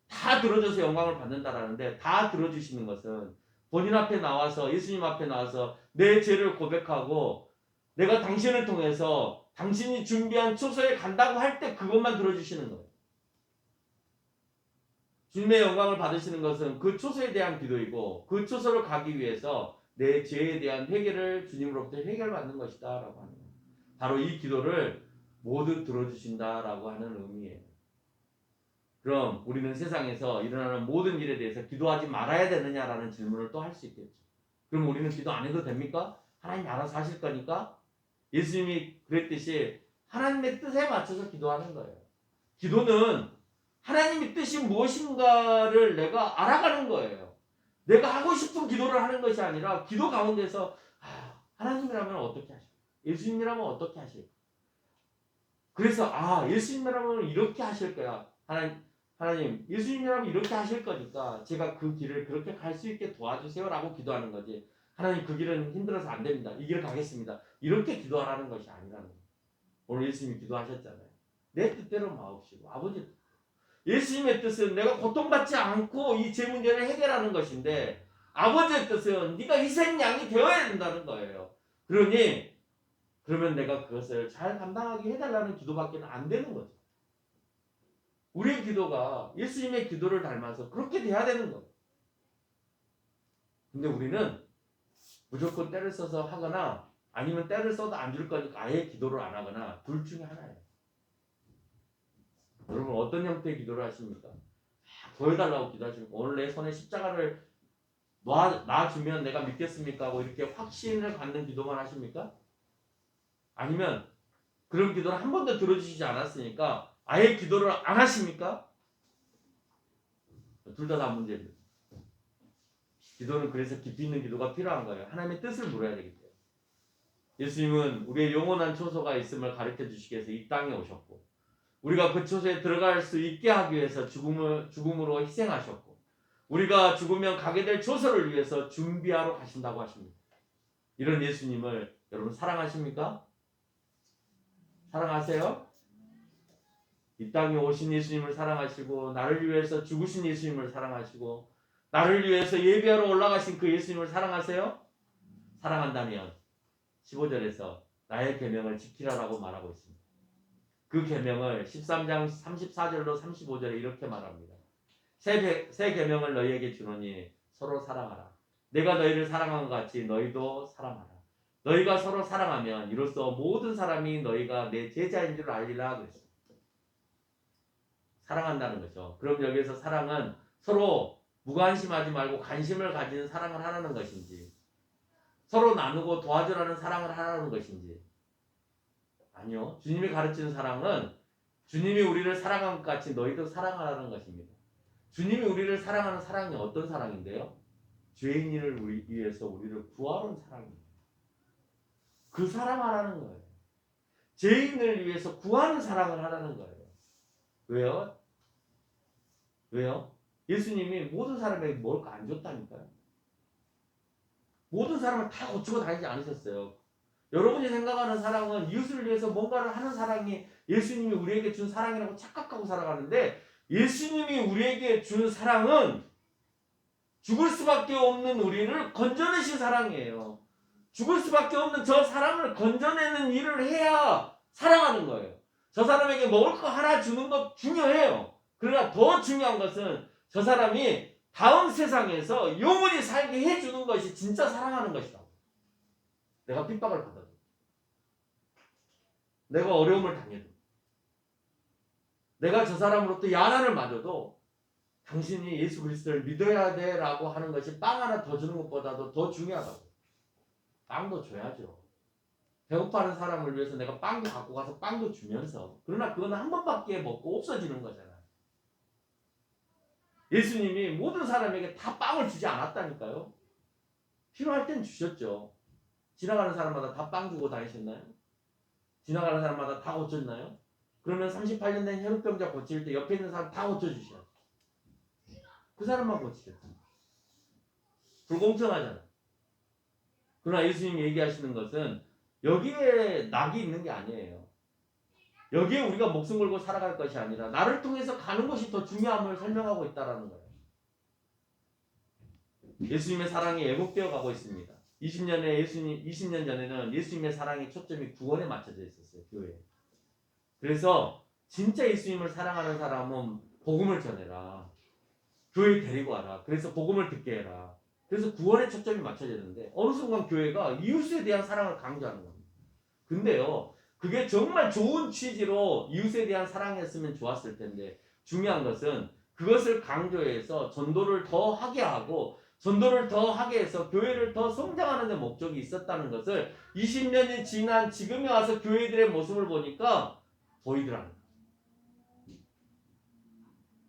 다 들어줘서 영광을 받는다라는데 다 들어주시는 것은 본인 앞에 나와서 예수님 앞에 나와서 내 죄를 고백하고 내가 당신을 통해서 당신이 준비한 초소에 간다고 할 때 그것만 들어주시는 거예요. 주님의 영광을 받으시는 것은 그 초소에 대한 기도이고 그 초소를 가기 위해서 내 죄에 대한 회개를 주님으로부터 해결받는 것이다 라고 하는 거예요. 바로 이 기도를 모두 들어주신다라고 하는 의미예요. 그럼 우리는 세상에서 일어나는 모든 일에 대해서 기도하지 말아야 되느냐라는 질문을 또 할 수 있겠죠. 그럼 우리는 기도 안 해도 됩니까? 하나님 알아서 하실 거니까? 예수님이 그랬듯이 하나님의 뜻에 맞춰서 기도하는 거예요. 기도는 하나님의 뜻이 무엇인가를 내가 알아가는 거예요. 내가 하고 싶은 기도를 하는 것이 아니라 기도 가운데서 하나님이라면 어떻게 하실까? 예수님이라면 어떻게 하실까? 그래서 예수님이라면 이렇게 하실 거야. 하나님 예수님이라면 이렇게 하실 거니까 제가 그 길을 그렇게 갈 수 있게 도와주세요 라고 기도하는 거지. 하나님 그 길은 힘들어서 안 됩니다. 이 길을 가겠습니다. 이렇게 기도하라는 것이 아니라는 거예요. 오늘 예수님이 기도하셨잖아요. 내 뜻대로 마옵시고 아버지 뜻대로. 예수님의 뜻은 내가 고통받지 않고 이 제 문제를 해결하는 것인데 아버지의 뜻은 네가 희생양이 되어야 된다는 거예요. 그러면 내가 그것을 잘 감당하게 해달라는 기도밖에 안 되는 거죠. 우리의 기도가 예수님의 기도를 닮아서 그렇게 돼야 되는 거예요. 근데 우리는 무조건 때를 써서 하거나 아니면 때를 써도 안 줄 거니까 아예 기도를 안 하거나 둘 중에 하나예요. 여러분 어떤 형태의 기도를 하십니까? 보여달라고 기도하십니까? 오늘 내 손에 십자가를 놔주면 내가 믿겠습니까? 하고 이렇게 확신을 갖는 기도만 하십니까? 아니면 그런 기도를 한 번도 들어주시지 않았으니까 아예 기도를 안 하십니까? 둘 다 문제입니다. 기도는 그래서 깊이 있는 기도가 필요한 거예요. 하나님의 뜻을 물어야 되기 때문에. 예수님은 우리의 영원한 초소가 있음을 가르쳐 주시기 위해서 이 땅에 오셨고 우리가 그 초소에 들어갈 수 있게 하기 위해서 죽음으로 희생하셨고 우리가 죽으면 가게 될 초소를 위해서 준비하러 가신다고 하십니다. 이런 예수님을 여러분 사랑하십니까? 사랑하세요? 이 땅에 오신 예수님을 사랑하시고 나를 위해서 죽으신 예수님을 사랑하시고 나를 위해서 예배하러 올라가신 그 예수님을 사랑하세요? 사랑한다면 15절에서 나의 계명을 지키라라고 말하고 있습니다. 그 계명을 13장 34절로 35절에 이렇게 말합니다. 새 계명을 너희에게 주노니 서로 사랑하라. 내가 너희를 사랑한 것 같이 너희도 사랑하라. 너희가 서로 사랑하면 이로써 모든 사람이 너희가 내 제자인 줄 알리라 그랬습니다. 사랑한다는 거죠. 그럼 여기서 사랑은 서로 무관심하지 말고 관심을 가지는 사랑을 하라는 것인지 서로 나누고 도와주라는 사랑을 하라는 것인지 아니요. 주님이 가르치는 사랑은 주님이 우리를 사랑한 것 같이 너희도 사랑하라는 것입니다. 주님이 우리를 사랑하는 사랑이 어떤 사랑인데요? 죄인을 위해서 우리를 구하러 온 사랑입니다. 그 사랑하라는 거예요. 죄인을 위해서 구하는 사랑을 하라는 거예요. 왜요? 왜요? 예수님이 모든 사람에게 먹을 거 안 줬다니까요. 모든 사람을 다 고치고 다니지 않으셨어요. 여러분이 생각하는 사랑은 이웃을 위해서 뭔가를 하는 사랑이 예수님이 우리에게 준 사랑이라고 착각하고 살아가는데 예수님이 우리에게 준 사랑은 죽을 수밖에 없는 우리를 건져내신 사랑이에요. 죽을 수밖에 없는 저 사람을 건져내는 일을 해야 사랑하는 거예요. 저 사람에게 먹을 거 하나 주는 것 중요해요. 그러나 더 중요한 것은 저 사람이 다음 세상에서 영원히 살게 해주는 것이 진짜 사랑하는 것이다. 내가 핍박을 받아도 내가 어려움을 당해도 내가 저 사람으로부터 야단을 맞아도 당신이 예수 그리스도를 믿어야 돼 라고 하는 것이 빵 하나 더 주는 것보다도 더 중요하다고. 빵도 줘야죠. 배고파하는 사람을 위해서 내가 빵도 갖고 가서 빵도 주면서 그러나 그건 한 번밖에 먹고 없어지는 거잖아요. 예수님이 모든 사람에게 다 빵을 주지 않았다니까요. 필요할 땐 주셨죠. 지나가는 사람마다 다 빵 주고 다니셨나요? 지나가는 사람마다 다 고쳤나요? 그러면 38년 된 혈우병자 고칠 때 옆에 있는 사람 다 고쳐주셔야죠. 그 사람만 고치겠죠. 불공평하잖아. 그러나 예수님이 얘기하시는 것은 여기에 낙이 있는 게 아니에요. 여기에 우리가 목숨 걸고 살아갈 것이 아니라 나를 통해서 가는 것이 더 중요함을 설명하고 있다는 거예요. 예수님의 사랑이 왜곡되어 가고 있습니다. 20년 전에는 예수님의 사랑의 초점이 구원에 맞춰져 있었어요. 교회에. 그래서 진짜 예수님을 사랑하는 사람은 복음을 전해라. 교회에 데리고 와라. 그래서 복음을 듣게 해라. 그래서 구원에 초점이 맞춰져 있는데 어느 순간 교회가 이웃에 대한 사랑을 강조하는 겁니다. 근데요. 그게 정말 좋은 취지로 이웃에 대한 사랑이었으면 좋았을 텐데 중요한 것은 그것을 강조해서 전도를 더 하게 하고 전도를 더 하게 해서 교회를 더 성장하는 데 목적이 있었다는 것을 20년이 지난 지금에 와서 교회들의 모습을 보니까 보이더라는 거예요.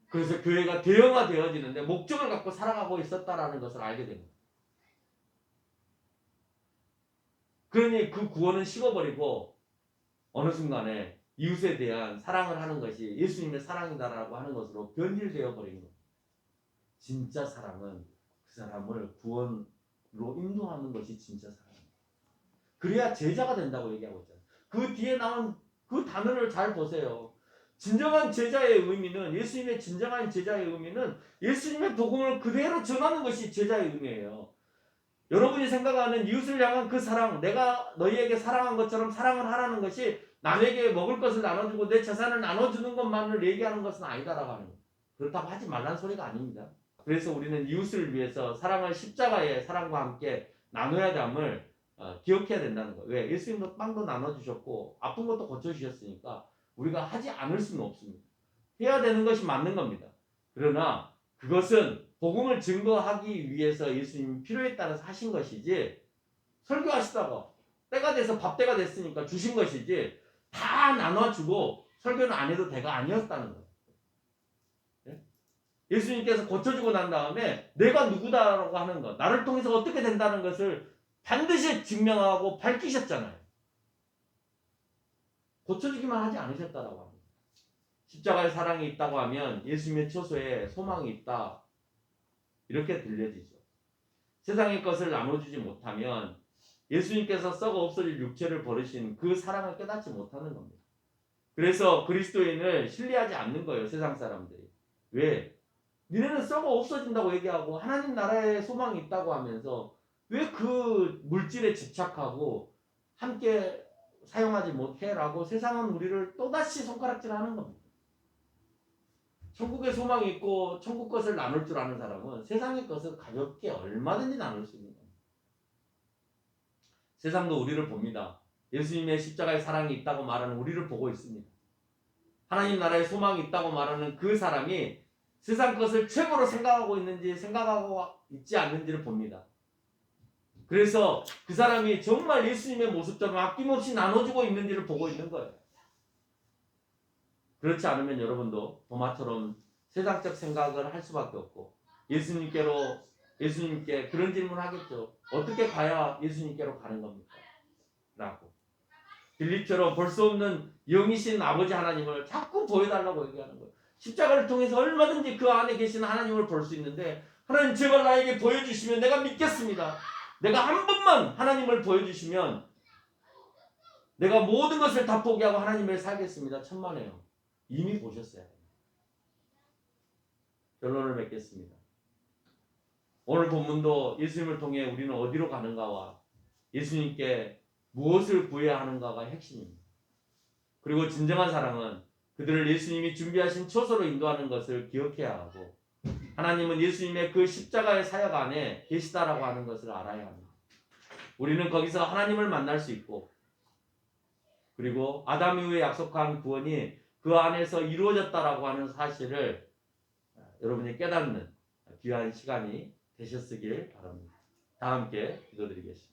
그래서 교회가 대형화되어지는데 목적을 갖고 살아가고 있었다라는 것을 알게 됩니다. 그러니 그 구원은 식어버리고 어느 순간에 이웃에 대한 사랑을 하는 것이 예수님의 사랑이다라고 하는 것으로 변질되어 버린 거예요. 진짜 사랑은 그 사람을 구원으로 인도하는 것이 진짜 사랑입니다. 그래야 제자가 된다고 얘기하고 있잖아요. 그 뒤에 나온 그 단어를 잘 보세요. 진정한 제자의 의미는 예수님의 진정한 제자의 의미는 예수님의 복음을 그대로 전하는 것이 제자의 의미예요. 여러분이 생각하는 이웃을 향한 그 사랑, 내가 너희에게 사랑한 것처럼 사랑을 하라는 것이 남에게 먹을 것을 나눠주고 내 재산을 나눠주는 것만을 얘기하는 것은 아니다라고 하는 거예요. 그렇다고 하지 말라는 소리가 아닙니다. 그래서 우리는 이웃을 위해서 사랑을 십자가의 사랑과 함께 나눠야 됨을 기억해야 된다는 거예요. 왜? 예수님도 빵도 나눠주셨고 아픈 것도 고쳐주셨으니까 우리가 하지 않을 수는 없습니다. 해야 되는 것이 맞는 겁니다. 그러나 그것은 복음을 증거하기 위해서 예수님이 필요에 따라서 하신 것이지 설교하시다가 때가 돼서 밥때가 됐으니까 주신 것이지 다 나눠주고 설교는 안 해도 돼가 아니었다는 거예요. 예수님께서 고쳐주고 난 다음에 내가 누구다라고 하는 것, 나를 통해서 어떻게 된다는 것을 반드시 증명하고 밝히셨잖아요. 고쳐주기만 하지 않으셨다라고 합니다. 십자가의 사랑이 있다고 하면 예수님의 처소에 소망이 있다. 이렇게 들려지죠. 세상의 것을 나눠주지 못하면 예수님께서 썩어 없어질 육체를 버리신 그 사랑을 깨닫지 못하는 겁니다. 그래서 그리스도인을 신뢰하지 않는 거예요. 세상 사람들이. 왜? 니네는 썩어 없어진다고 얘기하고 하나님 나라에 소망이 있다고 하면서 왜 그 물질에 집착하고 함께 사용하지 못해라고 세상은 우리를 또다시 손가락질하는 겁니다. 천국에 소망이 있고 천국 것을 나눌 줄 아는 사람은 세상의 것을 가볍게 얼마든지 나눌 수 있는 겁니다. 세상도 우리를 봅니다. 예수님의 십자가의 사랑이 있다고 말하는 우리를 보고 있습니다. 하나님 나라에 소망이 있다고 말하는 그 사람이 세상 것을 최고로 생각하고 있는지 생각하고 있지 않는지를 봅니다. 그래서 그 사람이 정말 예수님의 모습처럼 아낌없이 나눠주고 있는지를 보고 있는 거예요. 그렇지 않으면 여러분도 도마처럼 세상적 생각을 할 수밖에 없고 예수님께 그런 질문을 하겠죠. 어떻게 가야 예수님께로 가는 겁니까? 라고. 빌립처럼 볼 수 없는 영이신 아버지 하나님을 자꾸 보여달라고 얘기하는 거예요. 십자가를 통해서 얼마든지 그 안에 계신 하나님을 볼 수 있는데 하나님 제발 나에게 보여주시면 내가 믿겠습니다. 내가 한 번만 하나님을 보여주시면 내가 모든 것을 다 포기하고 하나님을 살겠습니다. 천만에요. 이미 보셨어요. 결론을 맺겠습니다. 오늘 본문도 예수님을 통해 우리는 어디로 가는가와 예수님께 무엇을 구해야 하는가가 핵심입니다. 그리고 진정한 사랑은 그들을 예수님이 준비하신 처소로 인도하는 것을 기억해야 하고 하나님은 예수님의 그 십자가의 사역 안에 계시다라고 하는 것을 알아야 합니다. 우리는 거기서 하나님을 만날 수 있고 그리고 아담 이후에 약속한 구원이 그 안에서 이루어졌다라고 하는 사실을 여러분이 깨닫는 귀한 시간이 되셨으길 바랍니다. 다 함께 기도드리겠습니다.